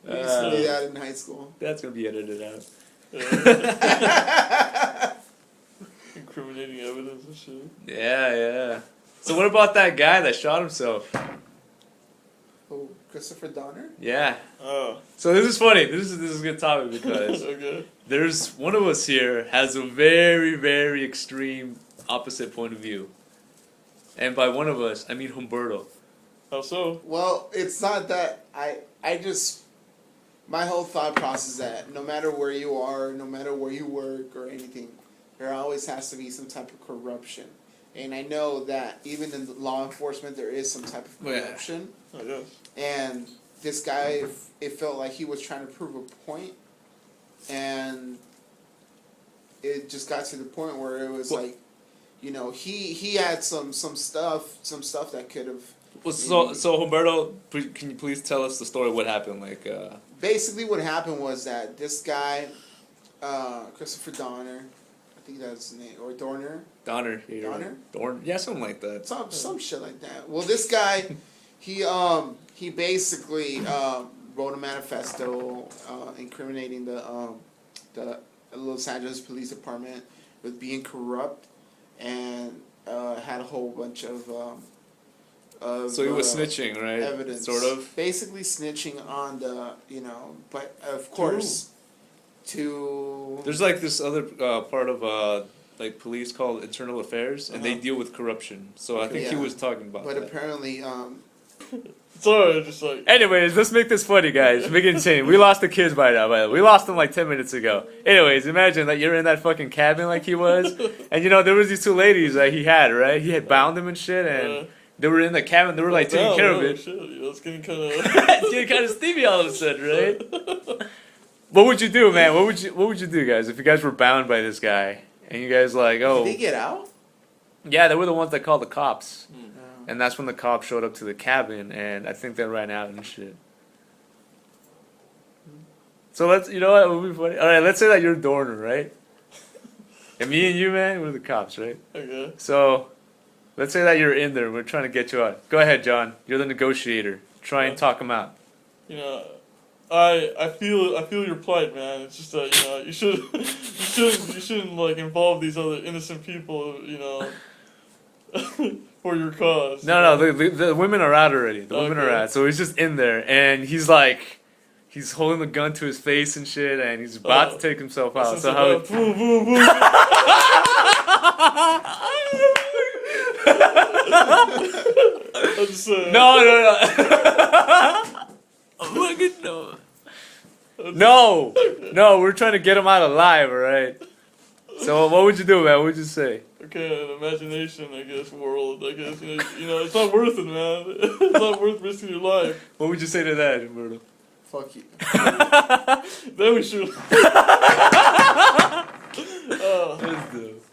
We used to do that in high school. That's gonna be edited out. Incriminating evidence and shit. Yeah. So what about that guy that shot himself? Oh, Christopher Donner? Yeah. Oh. So this is funny. This is a good topic because Okay. there's one of us here has a very, very extreme opposite point of view. And by one of us, I mean Humberto. How so? Well, it's not that I just my whole thought process is that no matter where you are, no matter where you work or anything, there always has to be some type of corruption. And I know that even in law enforcement there is some type of corruption. I guess. And this guy, it felt like he was trying to prove a point, and it just got to the point where it was like, you know, he had some stuff that could have. Well, so Humberto, can you please tell us the story? What happened? Like, basically, what happened was that this guy, Christopher Donner, I think that's his name, or Dorner. Donner. Yeah, something like that. Some shit like that. Well, this guy, he basically wrote a manifesto incriminating the Los Angeles Police Department with being corrupt, and had a whole bunch of so he was snitching, right? Evidence, sort of. Basically snitching on the, but of course, there's like this other part of like police called internal affairs, and they deal with corruption. So I think he was talking about. But that. apparently, Sorry, just like. Anyways, let's make this funny, guys. Make it insane. We lost the kids by now. By the way, we lost them like 10 minutes ago. Anyways, imagine that you're in that fucking cabin like he was, and there was these two ladies that he had, right? He had bound them and shit, and they were in the cabin. They were like taking care of it. Shit, it's getting kind of. It's getting kind of steamy all of a sudden, right? What would you do, man? What would you do, guys, if you guys were bound by this guy and you guys like, oh? Did they get out? Yeah, they were the ones that called the cops. And that's when the cops showed up to the cabin, and I think they ran out and shit. So let's, what would be funny? All right, let's say that you're Dorner, right? And me and you, man, we're the cops, right? Okay. So let's say that you're in there. We're trying to get you out. Go ahead, John. You're the negotiator. Try and talk him out. I feel your plight, man. It's just that you shouldn't like involve these other innocent people, for your cause. No, the women are out already. The women are out. So he's just in there, and he's holding the gun to his face and shit, and he's about to take himself out. So how? Boom, boom, boom. I'm just saying. No. Fucking no. No, we're trying to get him out alive, alright? So what would you do, man? What would you say? Okay, an imagination, I guess, world, I guess, it's not worth it, man. It's not worth risking your life. What would you say to that, Humberto? Fuck you. Then we should. That's dope.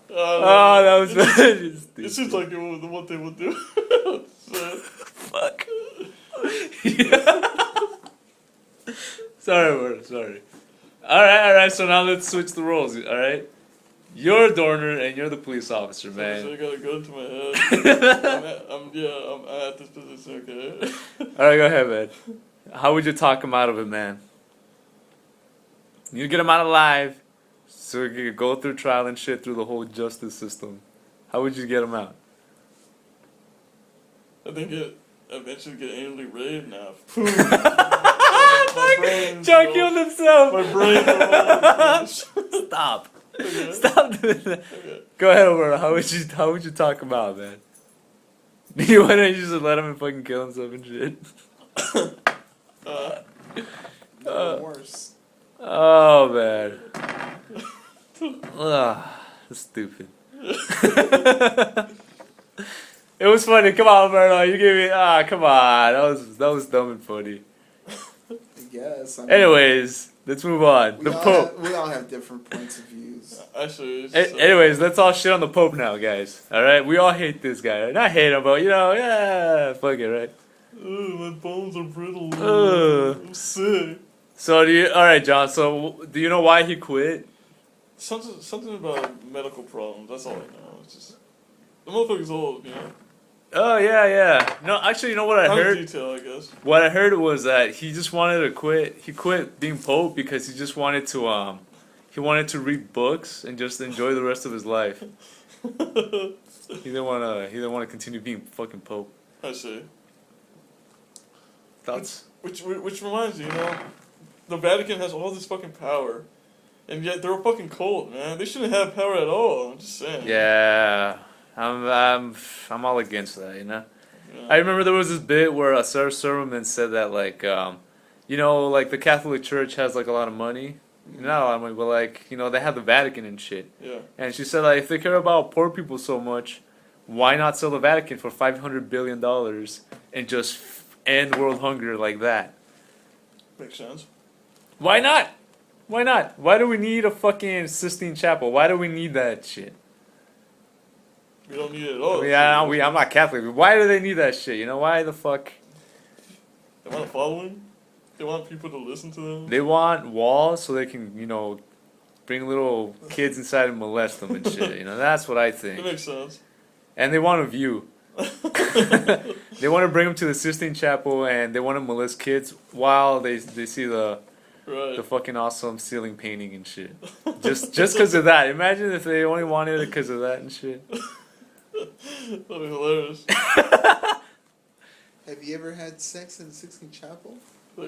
That was bad. It seems like what they would do. Fuck. Yeah. Sorry, Humberto, sorry. Alright, so now let's switch the roles, alright? You're Dorner and you're the police officer, man. So I got a gun to my head. I'm at this position, okay? Alright, go ahead, man. How would you talk him out of it, man? You get him out alive, so he could go through trial and shit through the whole justice system. How would you get him out? I think it eventually get anally raped now. John killed himself! My brain. Stop. Okay. Stop doing that. Okay. Go ahead, Roberto. How would you talk him out, man? You want to just let him fucking kill himself and shit? Worse. Oh, man. That's stupid. It was funny. Come on, Roberto. You gave me... come on. That was dumb and funny. I guess. Anyways, let's move on. We The Pope. We all have different points of views. Actually, Anyways, let's all shit on the Pope now, guys. Alright? We all hate this guy. Right? Not hate him, but, yeah, fuck it, right? My bones are brittle. I'm sick. So, alright, John, so do you know why he quit? Something about medical problems, that's all I know. It's just, the motherfucker's old, Oh yeah. No, actually, you know what I Not in heard? detail, I guess. What I heard was that he just wanted to quit. He quit being Pope because he just wanted to he wanted to read books and just enjoy the rest of his life. He didn't want to continue being fucking Pope. I see. Thoughts? Which reminds me, you know, the Vatican has all this fucking power, and yet they're a fucking cult, man. They shouldn't have power at all. I'm just saying. Yeah, I'm all against that. You know. Yeah. I remember there was this bit where Sarah Silverman said that like you know, like the Catholic Church has like a lot of money. Not a lot of money, but like, you know, they have the Vatican and shit. Yeah. And she said like if they care about poor people so much, why not sell the Vatican for $500 billion and just end world hunger like that? Makes sense. Why not? Why not? Why do we need a fucking Sistine Chapel? Why do we need that shit? We don't need it at all. I'm not Catholic. Why do they need that shit? You know, why the fuck? They want a following. They want people to listen to them. They want walls so they can, you know, bring little kids inside and molest them and shit. You know, that's what I think. That makes sense. And they want a view. They want to bring them to the Sistine Chapel and they want to molest kids while they see the fucking awesome ceiling painting and shit. Just because of that. Imagine if they only wanted it because of that and shit. That'd be hilarious. Have you ever had sex in the Sistine Chapel? Like,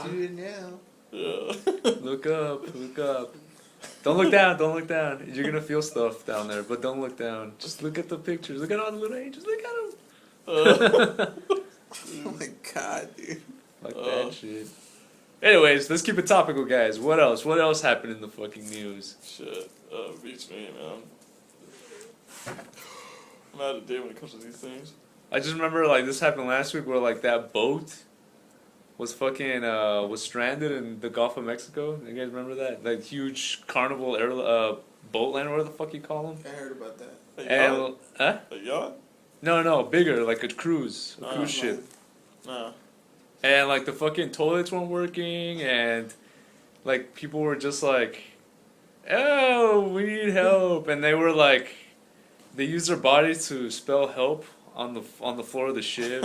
Do it now. Yeah. Look up, look up. Don't look down, don't look down. You're gonna feel stuff down there, but don't look down. Just look at the pictures. Look at all the little angels. Look at them. Oh my god, dude. Like that shit. Anyways, let's keep it topical, guys. What else? What else happened in the fucking news? Shit. Beats me, man. I'm out of date when it comes to these things. I just remember like this happened last week where like that boat was fucking was stranded in the Gulf of Mexico. You guys remember that? Like huge carnival boat liner, whatever the fuck you call them. I heard about that. A yacht? And A yacht? no, bigger, like a cruise ship. Nah. And like the fucking toilets weren't working, and like people were just like, "Oh, we need help," and they were like, they used their bodies to spell help on the floor of the ship,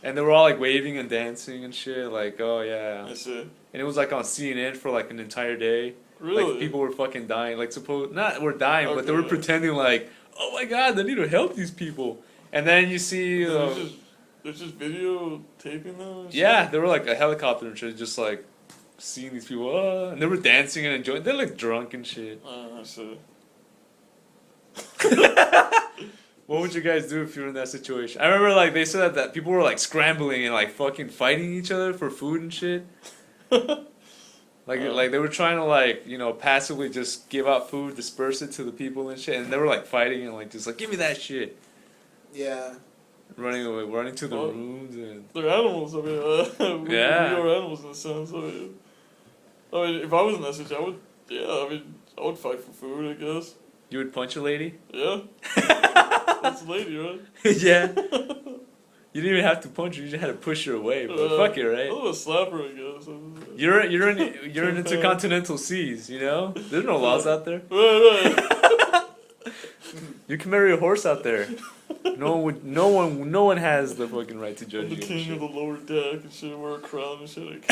and they were all like waving and dancing and shit, like, "Oh yeah." I see. And it was like on CNN for like an entire day. Really? Like people were fucking dying, like not were dying, but they Okay, were pretending like, "Oh my god, they need to help these people." And then you see. There's just videotaping them? Yeah, they were like a helicopter and shit, just like seeing these people, and they were dancing and enjoying. They're like drunk and shit. I see. What would you guys do if you were in that situation? I remember like they said that people were like scrambling and like fucking fighting each other for food and shit. Like they were trying to like, you know, passively just give out food, disperse it to the people and shit, and they were like fighting and like just like give me that shit. Yeah. Running away, running to the rooms and. They're animals. I mean, we are animals in a sense. I mean, if I was in that situation, I would. Yeah, I would fight for food. I guess. You would punch a lady? Yeah. That's a lady, right? Yeah. You didn't even have to punch her. You just had to push her away. But fuck it, right? I would slap her, I guess. You're in intercontinental seas. You know, there's no laws out there. Right. You can marry a horse out there. No one has the fucking right to judge I'm the you. king of the lower deck and shit. Wear a crown and shit.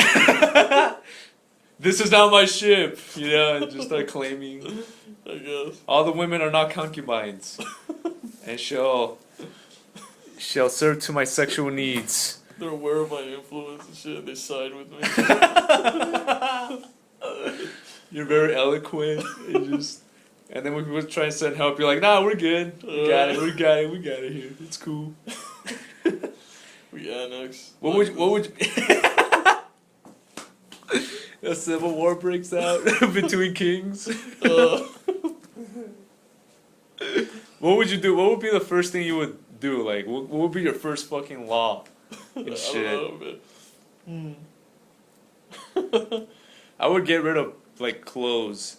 This is not my ship, you know, and just start claiming. I guess. All the women are not concubines, and shall serve to my sexual needs. They're aware of my influence and shit. They side with me. You're very eloquent, and then when people try and send help, you're like, nah, we're good. We got it here. It's cool. We annex. What would a civil war breaks out between kings? What would you do? What would be the first thing you would do? Like, what would be your first fucking law and shit? I don't know, man. I would get rid of like clothes.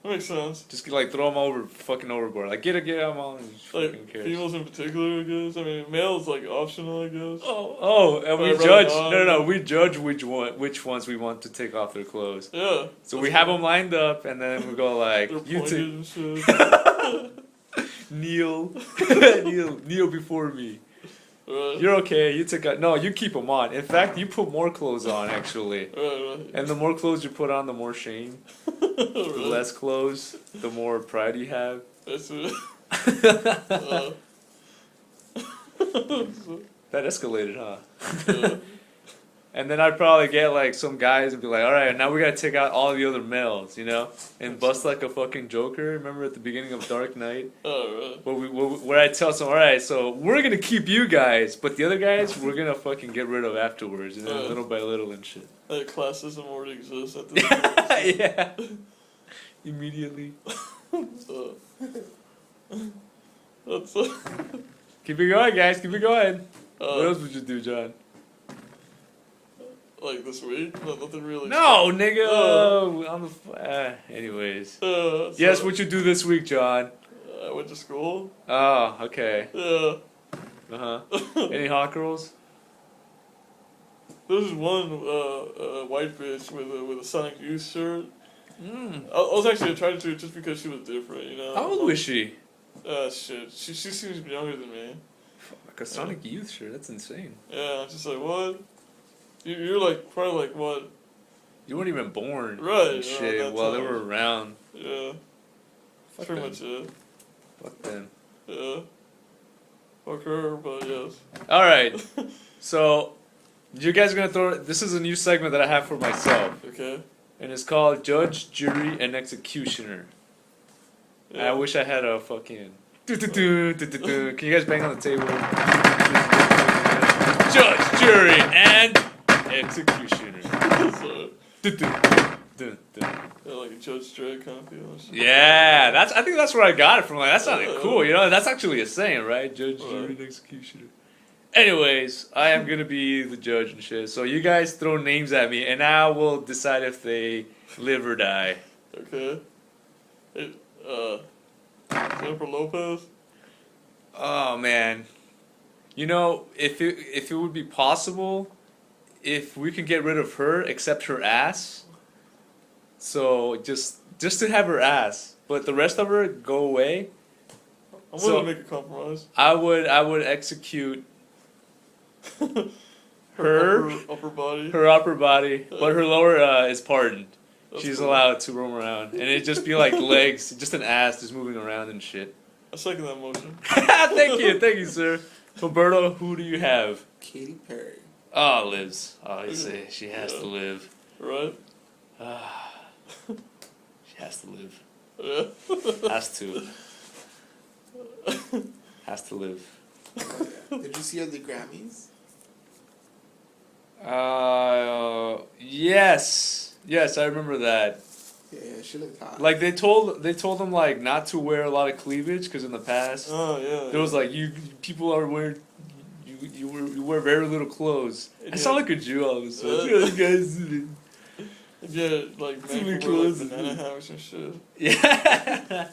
That makes sense. Just like throw them overboard. Like get them all. Like females in particular, I guess. I mean, males like optional, I guess. And we judge. No. We judge which ones we want to take off their clothes. Yeah. So we have them lined up, and then we go like, They're you pointed take. and shit. Kneel. Kneel before me. Right. You're okay. You take out. No, you keep them on. In fact, you put more clothes on actually. Right. And the more clothes you put on, the more shame. The Right. less clothes, the more pride you have. That's it. That escalated, huh? Yeah. And then I'd probably get like some guys and be like, all right, now we gotta take out all the other males, you know, and bust like a fucking Joker. Remember at the beginning of Dark Knight, Alright. where I tell some, all right, so we're gonna keep you guys, but the other guys we're gonna fucking get rid of afterwards, you know, little by little and shit. That classism already exists at this point. Yeah. Immediately. That's Keep it going, guys. Keep it going. What uh, else would you do, John? like this week? No, nothing really. No, nigga. On the anyways. Yes, so, what you do this week, John? I went to school. Oh, okay. Yeah. Uh huh. Any hot girls? There was one white bitch with a Sonic Youth shirt. Mm. I was actually attracted to her just because she was different, you know. How old was she? Shit. She seems younger than me. Like a Sonic Youth shirt. That's insane. Yeah, I'm just like, what? You're like probably like what? You weren't even born. Right. And shit. While they were around. Yeah. Fuck That's pretty them. much it. Fuck them. Yeah. Fuck her, but yes. All right. So, you guys are gonna throw. This is a new segment that I have for myself, Okay. and it's called Judge, Jury, and Executioner. And I Yeah. wish I had a fucking. Can you guys bang on the table? Judge, jury, and executioner. So, yeah, like a Judge Dredd kind of feel. Yeah, I think that's where I got it from. Like, that sounded cool, you know? That's actually a saying, right? Judge, jury, and executioner. Anyways, I am gonna be the judge and shit. So you guys throw names at me, and I will decide if they live or die. Okay. Hey, Jennifer Lopez. Oh man, you know, if it would be possible, if we could get rid of her except her ass, so just to have her ass, but the rest of her go away. I'm So- willing to make a compromise. I would execute her upper body. her upper body, but her lower is pardoned. That's She's cool. allowed to roam around, and it'd just be like legs, just an ass just moving around and shit. I second that motion. Thank you, sir. Roberto, who do you have? Katy Perry. Oh, lives. Obviously, she has to live. Right? She has to live. Yeah. Has to. Has to live. Did you see her at the Grammys? Yes, I remember that. Yeah, she looked hot. Like they told them like not to wear a lot of cleavage because in the past Oh yeah. there was like people are wearing you wear very little clothes. I sound like a Jew all of a sudden. You guys. Yeah, like Too many man can wear like clothes. banana hammers and shit. Yeah.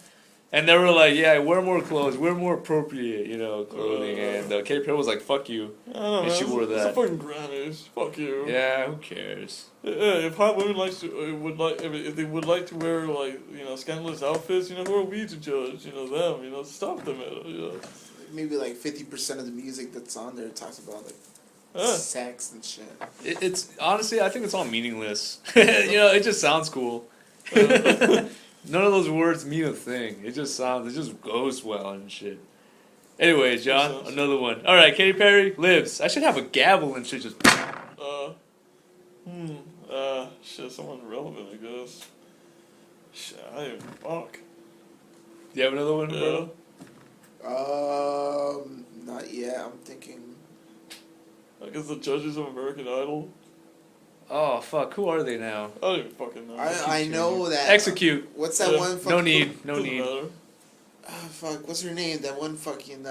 And they were like, yeah, wear more clothes, wear more appropriate, you know, clothing. And Katy Perry was like, fuck you. I don't know. And Man. she wore It's that. a fucking Grammys. Fuck you. Yeah, who cares? Yeah, if hot women if they would like to wear like scandalous outfits, who are we to judge? Them, stop them. Maybe like 50% of the music that's on there talks about like Yeah. sex and shit. It's honestly, I think it's all meaningless. It just sounds cool. None of those words mean a thing. It just goes well and shit. Anyways, John, another one. All right, Katy Perry lives. I should have a gavel and shit. Just Shit, someone relevant, I guess. Shit, I don't even fuck. Do you have another one, Yeah. bro? Not yet. I'm thinking. I guess the judges of American Idol. Oh fuck, who are they now? I don't even fucking know. I know that. Execute. What's that Yeah. one? Fucking, No need. No Doesn't need. matter. Fuck. What's her name? That one fucking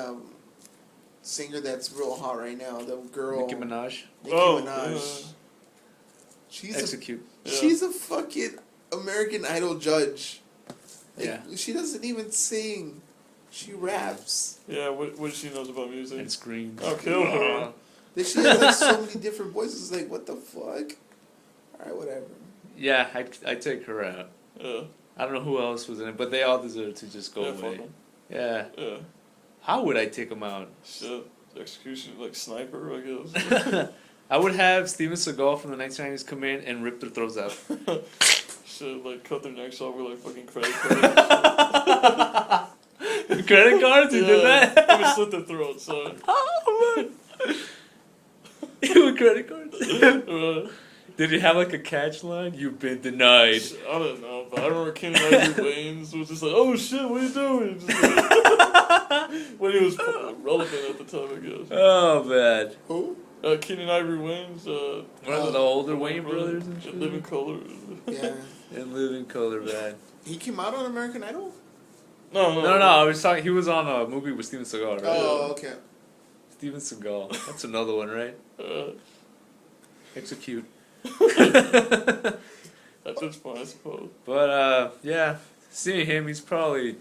singer that's real hot right now. The girl. Nicki Minaj. Nicki Oh, Minaj. She's Execute. she's a fucking American Idol judge. Like, Yeah. She doesn't even sing. She raps. Yeah, what she knows about music. And screams. I'll kill her. Then she has like so many different voices. Like what the fuck? All right, whatever. Yeah, I take her out. Yeah. I don't know who else was in it, but they all deserve to just go Yeah, fuck away. 'em. Yeah. Yeah. How would I take him out? Shit. Execution, like sniper, I guess. I would have Steven Seagal from the 1990s come in and rip their throats out. Shit, like cut their necks off with like fucking credit cards. Credit cards? You did that? I'm gonna slit their throats, so. Oh, man. With credit cards? Did he have like a catch line? You've been denied. I don't know, but I remember Kenny Ivory Waynes was just like, "Oh shit, what are you doing?" Just like, when he was relevant at the time, I guess. Oh, man. Who? Kenny Ivory Waynes. One of the older Wayne brothers and shit? Living Color. Yeah. In living color, man. He came out on American Idol? No. No, I was talking. He was on a movie with Steven Seagal, right? Oh, okay. Steven Seagal. That's another one, right? Execute. At this point, I suppose. But yeah, seeing him, he's probably.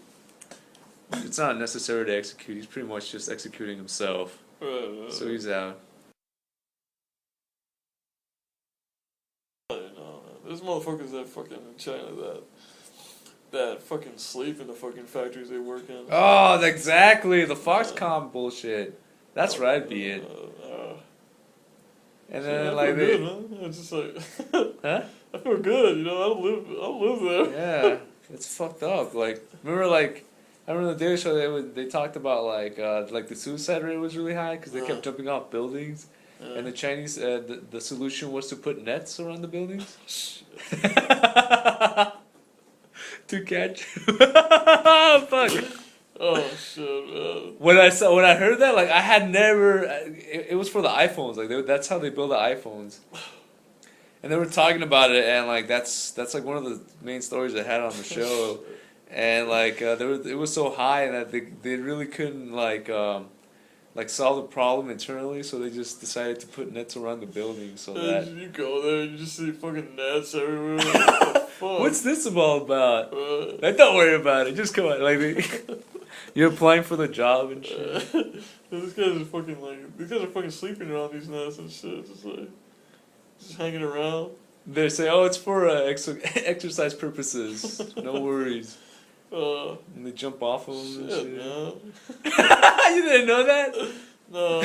It's not necessary to execute. He's pretty much just executing himself. So he's out. There's motherfuckers that fucking in China that fucking sleep in the fucking factories they work in. Oh, exactly. The Foxconn bullshit. That's where I'd be in. And then I like feel they, good, man. It's just like, huh? I feel good, you know. I don't live there. Yeah, it's fucked up. Like, remember, like, I remember the Daily Show. They talked about like the suicide rate was really high because they kept jumping off buildings, and the Chinese the solution was to put nets around the buildings to catch. Fuck. Oh shit, man. When I heard that, like, I had never. It was for the iPhones. Like, that's how they build the iPhones. And they were talking about it, and like that's like one of the main stories they had on the show, and like it was so high that they really couldn't like solve the problem internally, so they just decided to put nets around the building so that. You go there, you just see fucking nets everywhere. Like, what the fuck? What's this all about? Like, don't worry about it. Just come on, like you're applying for the job and shit. These guys are fucking sleeping around these nets and shit, just hanging around. They say, "Oh, it's for exercise purposes. No worries." And they jump off of them and shit. Man. You didn't know that? No.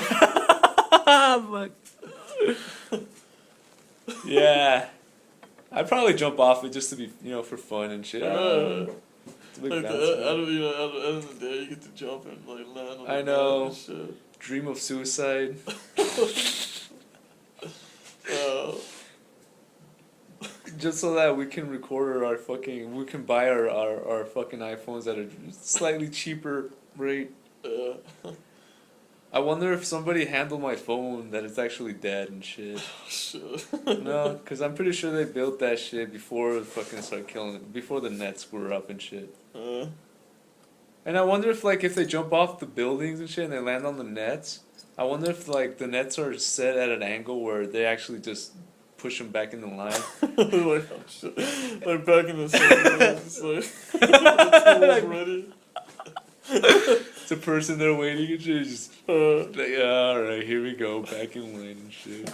Fuck. Yeah. I'd probably jump off it just to be, for fun and shit. It's a big bounce, At the end of the day, you get to jump and like land on the know. and shit. Dream of suicide. Just so that we can we can buy our fucking iPhones at a slightly cheaper rate. I wonder if somebody handled my phone that it's actually dead and shit. Shit. No, because I'm pretty sure they built that shit before fucking started killing it, before the nets were up and shit. And I wonder if if they jump off the buildings and shit and they land on the nets, I wonder if the nets are set at an angle where they actually just push them back in the line. Like, oh shit. Like back in the 70s, it's like the tools ready. It's a person there waiting and shit, just alright, here we go, back in line and shit.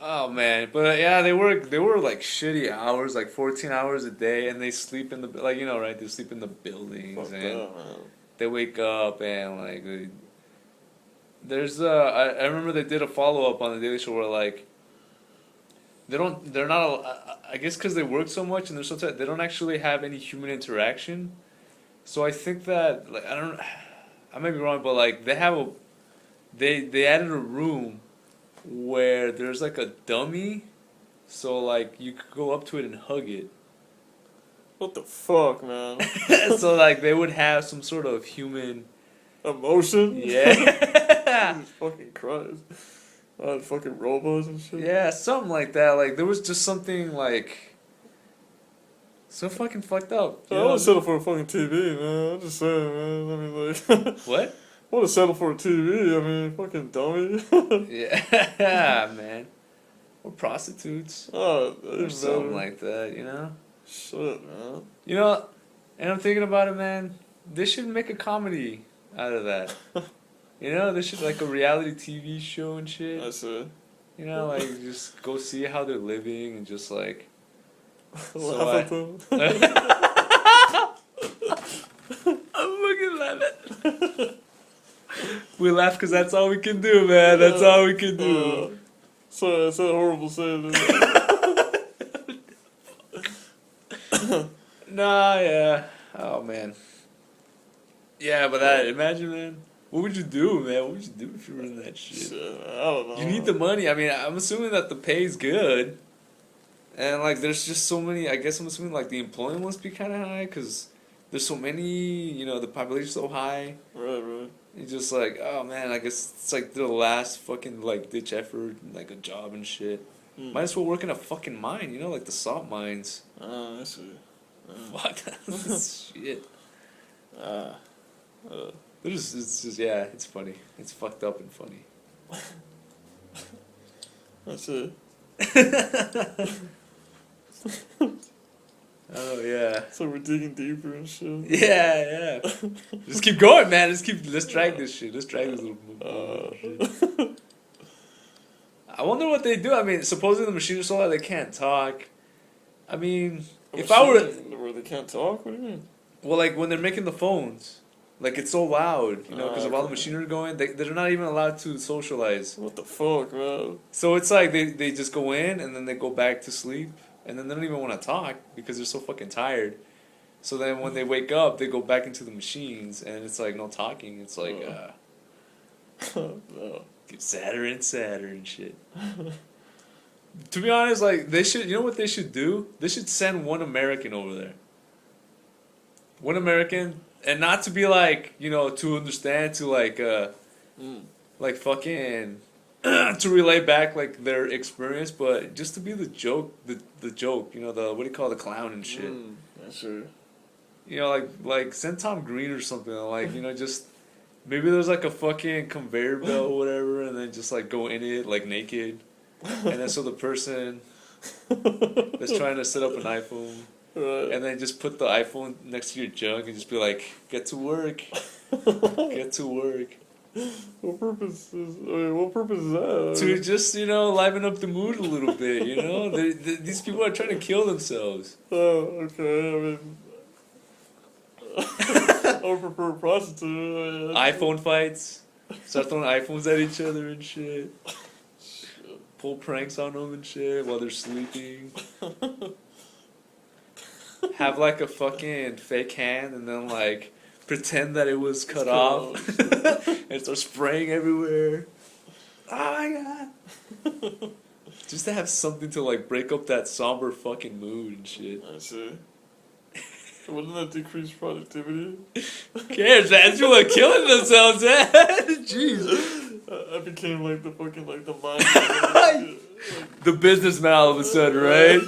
Oh man, but yeah, they work like shitty hours, like 14 hours a day, and they sleep in the right? They sleep in the buildings and they wake up and there's I remember they did a follow up on the Daily Show where they're not I guess because they work so much and they're so tired, they don't actually have any human interaction. So I think that I might be wrong, but they have they added a room where there's a dummy, so you could go up to it and hug it. What the fuck, man? So they would have some sort of human emotion. Yeah. Jesus fucking Christ. Fucking robots and shit. Yeah, something like that. There was just something so fucking fucked up. I want to settle for a fucking TV, man. I'm just saying, man. I mean, What? I want to settle for a TV. I mean, fucking dummy. Yeah, man. Or prostitutes. Or something like that, Shit, man. And I'm thinking about it, man. They should make a comedy out of that. They should a reality TV show and shit. I see. Just go see how they're living and just laugh at them. We laugh because that's all we can do, man. That's all we can do. Sorry, I said a horrible saying. Nah, yeah. Oh, man. Yeah, but that, imagine, man. What would you do, man? What would you do if you were in that shit? I don't know. You need the money. I mean, I'm assuming that the pay's good. And, like, there's just so many, I guess I'm assuming, like, the employment must be kind of high because there's so many, you know, the population's so high. Right. You're just like, oh, man, I guess it's, like, the last fucking, like, ditch effort, like, a job and shit. Might as well work in a fucking mine, you know, like the salt mines. I see. Fuck, that's shit. It's just, yeah, it's funny. It's fucked up and funny. That's it. Oh, yeah. So we're digging deeper and shit. Yeah. Just keep going, man. Let's drag this shit. Let's drag this little shit. I wonder what they do. I mean, supposedly the machines are so loud they can't talk. I mean, if I were... Where they can't talk? What do you mean? Well, like, when they're making the phones. Like, it's so loud, you know, because of all the machinery going. They're not even allowed to socialize. What the fuck, man? So it's like they just go in and then they go back to sleep. And then they don't even want to talk because they're so fucking tired. So then when they wake up, they go back into the machines. And it's like, no talking. It's like, No. get sadder and sadder and shit. To be honest, like, they should, you know what they should do? They should send one American over there. One American, and not to be like, you know, to understand, to like fucking, to relay back, like, their experience, but just to be the joke, the joke, you know, what do you call it, the clown and shit. Yeah, sure. You know, like, send Tom Green or something, like, you know, just, maybe there's like a fucking conveyor belt or whatever, and then just like go in it, like, naked. And then so the person that's trying to set up an iPhone, Right. and then just put the iPhone next to your jug and just be like, get to work. Get to work. What purpose is that? To just, you know, liven up the mood a little bit, you know? These people are trying to kill themselves. Oh, okay. I mean, I would prefer a prostitute. iPhone fights. Start throwing iPhones at each other and shit. Pull pranks on them and shit while they're sleeping. Have like a fucking fake hand and then like pretend that it was cut off and start spraying everywhere. Oh my god. Just to have something to like break up that somber fucking mood and shit. I see. Wouldn't that decrease productivity? Who cares, man? People are killing themselves, man. Jeez. I became like the fucking like the mind. The businessman all of a sudden, right?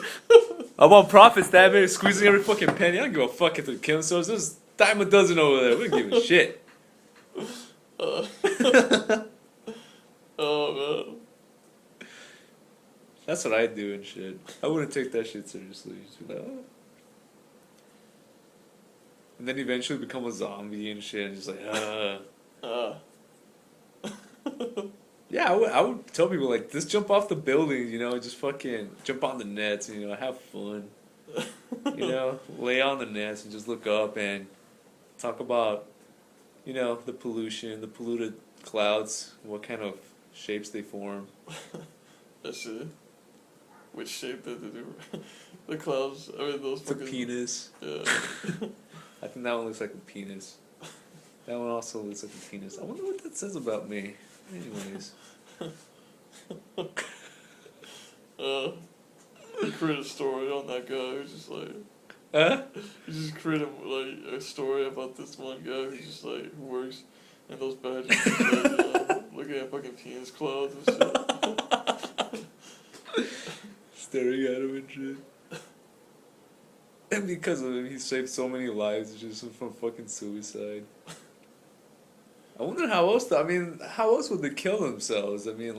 I'm on profits, that man, squeezing every fucking penny. I don't give a fuck if they kill themselves. There's a dime a dozen over there. We don't give a shit. Oh man. That's what I do and shit. I wouldn't take that shit seriously. Just be like, oh. And then eventually become a zombie and shit, and just like, Yeah, I would tell people, like, just jump off the buildings, you know, just fucking jump on the nets, and, you know, have fun. You know, lay on the nets and just look up and talk about, you know, the pollution, the polluted clouds, what kind of shapes they form. That shit. Which shape did they do? The clouds, I mean, those It's a fucking... penis. Yeah. I think that one looks like a penis. That one also looks like a penis. I wonder what that says about me. Anyways. You create a story on that guy who's just like... Huh? You just create a story about this one guy who's just like, who works in those badges, just like, you know, looking at fucking penis clouds and shit. Staring at him and shit. And because of him, he saved so many lives just from fucking suicide. I wonder how else, how else would they kill themselves? I mean,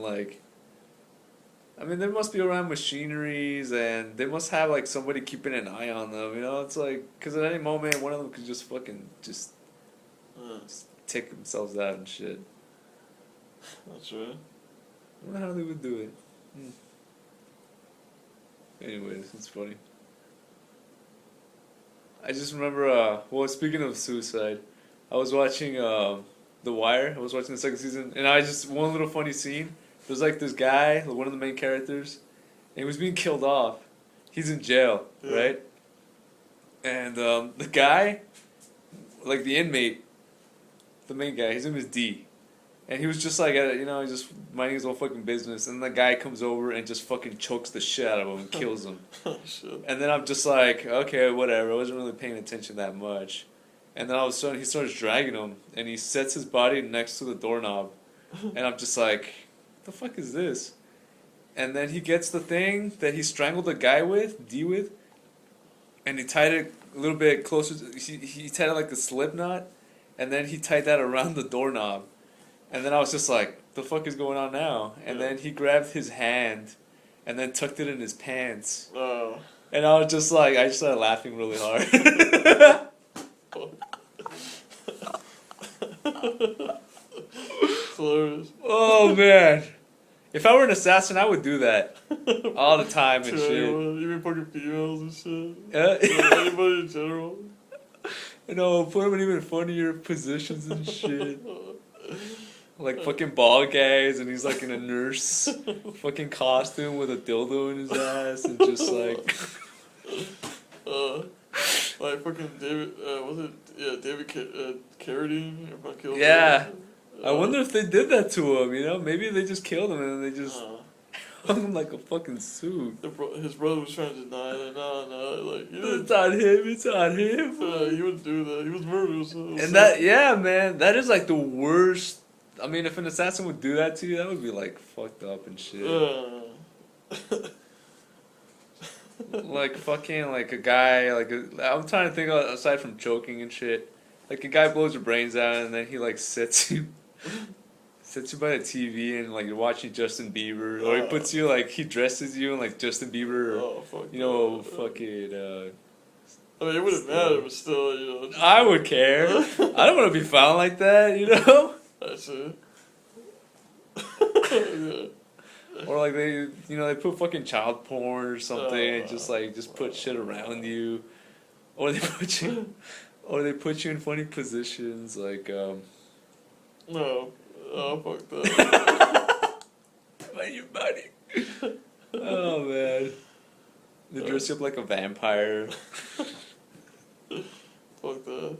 there must be around machineries, and they must have, like, somebody keeping an eye on them, you know? It's like, because at any moment, one of them could just fucking, just take themselves out and shit. That's right. I wonder how they would do it. Anyways, it's funny. I just remember, well, speaking of suicide, I was watching, The Wire. I was watching the second season, and I just one little funny scene. There's like this guy, one of the main characters, and he was being killed off. He's in jail, right? And the guy, like the inmate, the main guy, his name is D. And he was just like, just minding his own fucking business. And the guy comes over and just fucking chokes the shit out of him and kills him. Oh, shit. And then I'm just like, okay, whatever. I wasn't really paying attention that much. And then all of a sudden he starts dragging him. And he sets his body next to the doorknob. And I'm just like, what the fuck is this? And then he gets the thing that he strangled the guy with, D with. And he tied it a little bit closer. He tied it like a slip knot. And then he tied that around the doorknob. And then I was just like, the fuck is going on now? And then he grabbed his hand and then tucked it in his pants. Oh. And I was just like, I just started laughing really hard. Hilarious. Oh, man. If I were an assassin, I would do that all the time and To shit. anyone, even fucking females and shit. Yeah. Anybody in general. You know, put them in even funnier positions and shit. Like fucking ball guys, and he's like in a nurse fucking costume with a dildo in his ass, and just like. Like fucking David, was it? Yeah, David Carradine. If I killed Yeah. him. I wonder if they did that to him, you know? Maybe they just killed him and then they just hung him like a fucking suit. His brother was trying to deny it. No, like It's on him, it's on him. he wouldn't do that. He was murderous. And that, yeah, man, that is like the worst. I mean, if an assassin would do that to you, that would be like fucked up and shit. Like fucking like a guy, I'm trying to think aside from choking and shit. Like a guy blows your brains out and then he like sets you by the TV and like you're watching Justin Bieber, or he puts you like he dresses you in like Justin Bieber, or fucking. I mean, it wouldn't matter, but still, you know. I would care. I don't want to be found like that, you know. That's it. Yeah. Or like they put fucking child porn or something, and just put shit around you, or they put you in funny positions like No, fuck that. by your body. Oh man, they dress you up like a vampire, Fuck that.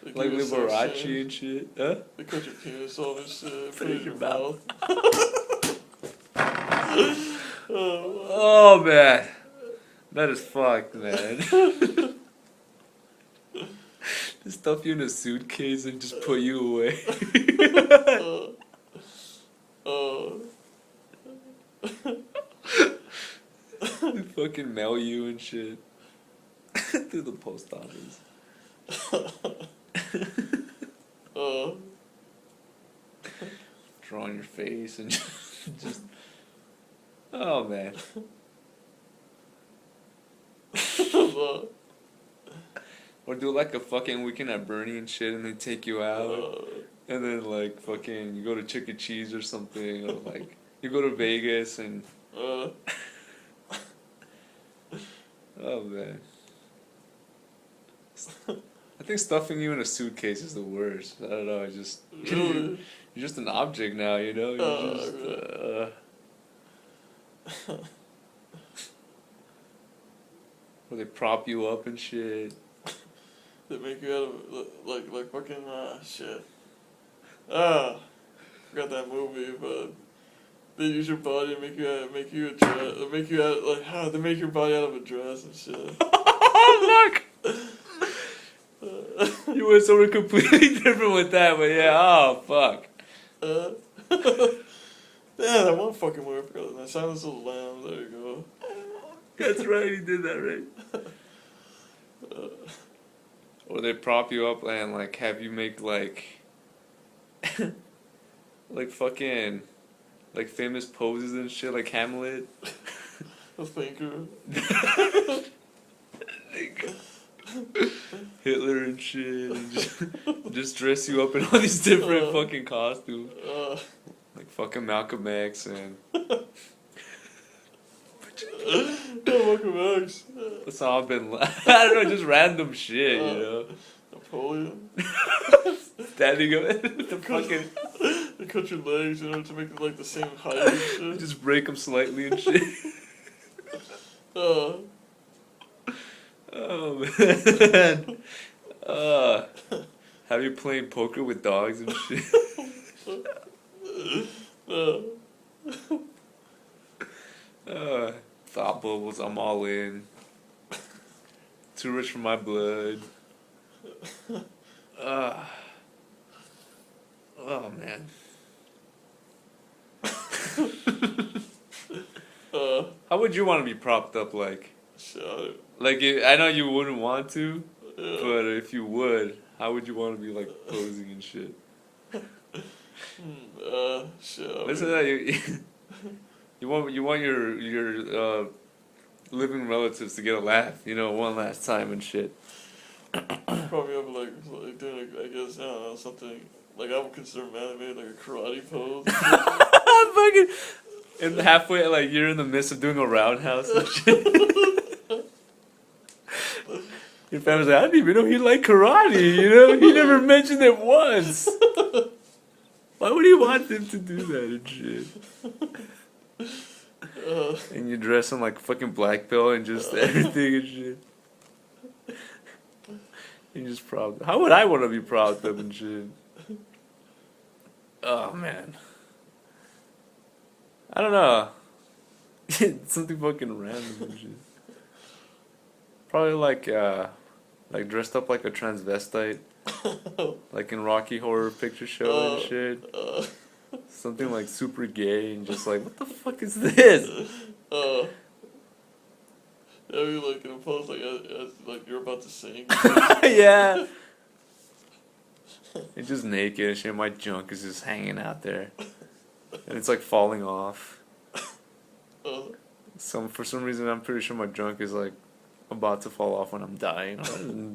like Liberace and shit. Huh? They cut your penis off and shit. Put it in your mouth. Oh, Oh man, that is fucked, man. Just stuff you in a suitcase and just put you away. They fucking mail you and shit through the post office. Draw on your face and just oh man. Or do like a fucking Weekend at Bernie and shit, and they take you out, and then like fucking you go to Chicken E. Cheese or something, or like you go to Vegas and. Oh man. I think stuffing you in a suitcase is the worst. I don't know. I just Really? you're just an object now, you know. You're just. Where they prop you up and shit. They make you out of like fucking shit. Forgot that movie, but they use your body to make you a dress. They make your body out of a dress and shit. Look. You went somewhere completely different with that, but yeah. Oh fuck. Yeah, that one fucking movie. I forgot that. Silence of the Lambs. There you go. That's right. He did that right. Or they prop you up and like have you make like like fucking like famous poses and shit, like Hamlet. A thinker. Like, Hitler and shit, and just dress you up in all these different fucking costumes, like fucking Malcolm X and. Malcolm X. That's all I've been. I don't know, just random shit, you know. Napoleon. standing up the fucking. They cut your legs, you know, to make them like the same height and shit. Just break them slightly and shit. Uh, Oh man. Have you playing poker with dogs and shit? Thought bubbles, I'm all in. Too rich for my blood. Oh man. How would you want to be propped up like? shit. Like, I know you wouldn't want to, Yeah. but if you would, how would you want to be like posing and shit? Shit. Listen to that, you want your living relatives to get a laugh, you know, one last time and shit. Probably have like doing I guess I don't know something like I would consider man-made like a karate pose. Fucking, and halfway, like you're in the midst of doing a roundhouse and shit. Your family's like, I didn't even know he liked karate. You know, he never mentioned it once. Why would he want them to do that and shit? And you dress in like fucking black belt and just everything and shit. You just proud. How would I want to be proud of them and shit? Oh man. I don't know. Something fucking random and shit. Probably like dressed up like a transvestite. Like in Rocky Horror Picture Show and shit. Something like super gay and just like, what the fuck is this? Yeah, you like in a pose like like you're about to sing. Yeah. It's just naked and shit. My junk is just hanging out there, and it's like falling off. For some reason, I'm pretty sure my junk is like about to fall off when I'm dying.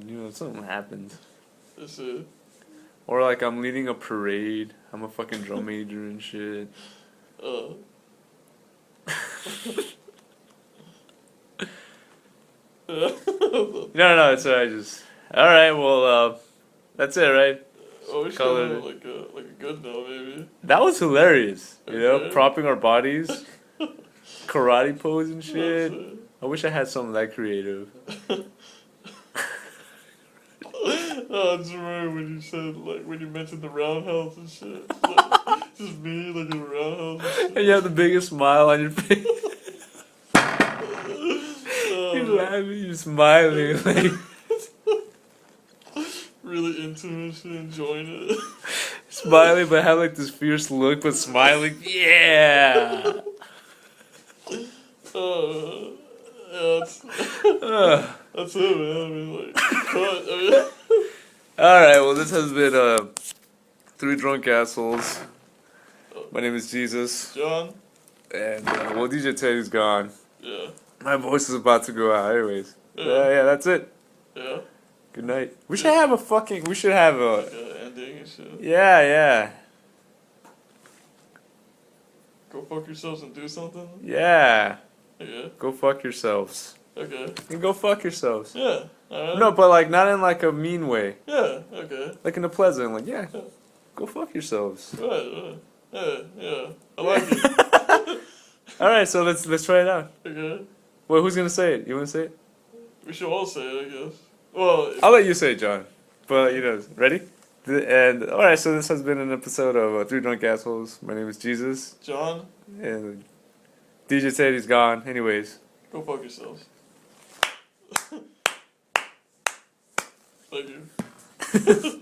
You know, something happens. That's it. Or like I'm leading a parade. I'm a fucking drum major and shit. No, it's alright. Just alright. Well, that's it, right? Oh, we should Call have it- like a good note maybe. That was hilarious. You know, Okay. propping our bodies, karate pose and That's shit. it. I wish I had something that creative. I just remember when you said like when you mentioned the roundhouse and shit. It's like, just me like in a roundhouse and shit. And you have the biggest smile on your face. You're Oh, laughing, you're smiling, like really into it and shit, enjoying it. smiling, but have like this fierce look, but smiling. Yeah. Yeah, that's it, man. I mean, like, cut. I mean, All right. Well, this has been 3 Drunk Assholes. My name is Jesus, John. and well, DJ Teddy's gone. Yeah. My voice is about to go out. Anyways, yeah, that's it. Yeah. Good night. We should have a Like ending and shit. yeah. Go fuck yourselves and do something. Yeah. Yeah. Go fuck yourselves. Okay. And go fuck yourselves. Yeah. Alright. No, but like not in like a mean way. Yeah. Okay. Like in a pleasant, like yeah. Go fuck yourselves. Right. Yeah. I like it. All right, so let's try it out. Okay. Well, who's gonna say it? You wanna say it? We should all say it, I guess. Well. I'll let you say it, John. But you know, ready? And all right, so this has been an episode of 3 Drunk Assholes. My name is Jesus, John. and DJ Teddy's gone. Anyways. Go fuck yourselves. Thank you.